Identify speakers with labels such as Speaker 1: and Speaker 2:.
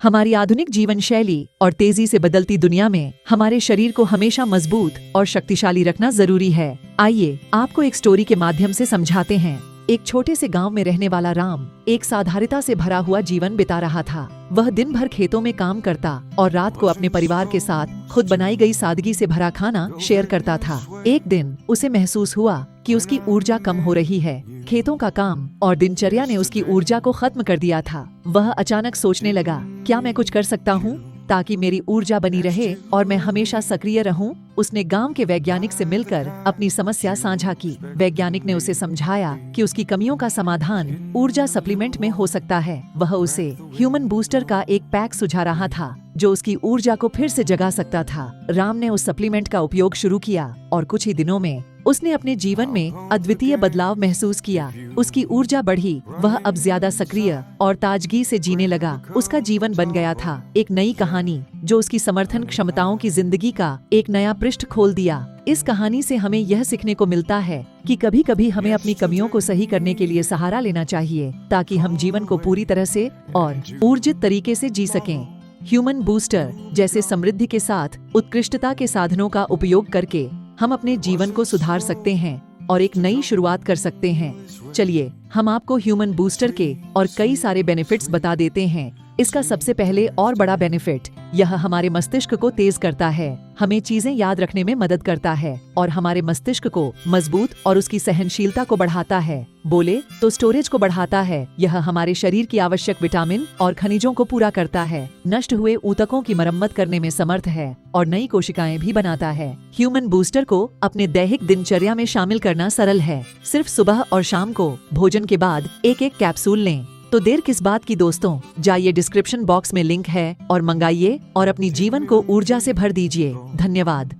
Speaker 1: हमारी आधुनिक जीवन शैली और तेजी से बदलती दुनिया में हमारे शरीर को हमेशा मजबूत और शक्तिशाली रखना जरूरी है। आइए आपको एक स्टोरी के माध्यम से समझाते हैं। एक छोटे से गांव में रहने वाला राम एक साधारणता से भरा हुआ जीवन बिता रहा था। वह दिन भर खेतों में काम करता और रात को अपने परिवार के साथ खुद बनाई गई सादगी से भरा खाना शेयर करता था। एक दिन उसे महसूस हुआ कि उसकी ऊर्जा कम हो रही है। खेतों का काम और दिनचर्या ने उसकी ऊर्जा को खत्म कर दिया था। वह अचानक सोचने लगा, क्या मैं कुछ कर सकता हूँ ताकि मेरी ऊर्जा बनी रहे और मैं हमेशा सक्रिय रहूं? उसने गांव के वैज्ञानिक से मिलकर अपनी समस्या साझा की। वैज्ञानिक ने उसे समझाया कि उसकी कमियों का समाधान ऊर्जा सप्लीमेंट में हो सकता है। वह उसे ह्यूमन बूस्टर का एक पैक सुझा रहा था जो उसकी ऊर्जा को फिर से जगा सकता था। राम ने उस सप्लीमेंट का उपयोग शुरू किया और कुछ ही दिनों में उसने अपने जीवन में अद्वितीय बदलाव महसूस किया। उसकी ऊर्जा बढ़ी, वह अब ज्यादा सक्रिय और ताजगी से जीने लगा। उसका जीवन बन गया था एक नई कहानी जो उसकी समर्थन क्षमताओं की जिंदगी का एक नया पृष्ठ खोल दिया। इस कहानी से हमें यह सीखने को मिलता है कि कभी कभी हमें अपनी कमियों को सही करने के लिए सहारा लेना चाहिए ताकि हम जीवन को पूरी तरह से और ऊर्जित तरीके से जी सकें। ह्यूमन बूस्टर जैसे समृद्धि के साथ उत्कृष्टता के साधनों का उपयोग करके हम अपने जीवन को सुधार सकते हैं और एक नई शुरुआत कर सकते हैं। चलिए हम आपको ह्यूमन बूस्टर के और कई सारे बेनिफिट्स बता देते हैं। इसका सबसे पहले और बड़ा बेनिफिट, यह हमारे मस्तिष्क को तेज करता है, हमें चीजें याद रखने में मदद करता है और हमारे मस्तिष्क को मजबूत और उसकी सहनशीलता को बढ़ाता है। बोले तो स्टोरेज को बढ़ाता है। यह हमारे शरीर की आवश्यक विटामिन और खनिजों को पूरा करता है, नष्ट हुए ऊतकों की मरम्मत करने में समर्थ है और नई कोशिकाएं भी बनाता है। ह्यूमन बूस्टर को अपने दैनिक दिनचर्या में शामिल करना सरल है। सिर्फ सुबह और शाम को भोजन के बाद एक एक कैप्सूल लें। तो देर किस बात की दोस्तों, जाइए डिस्क्रिप्शन बॉक्स में लिंक है और मंगाइए और अपनी जीवन को ऊर्जा से भर दीजिए। धन्यवाद।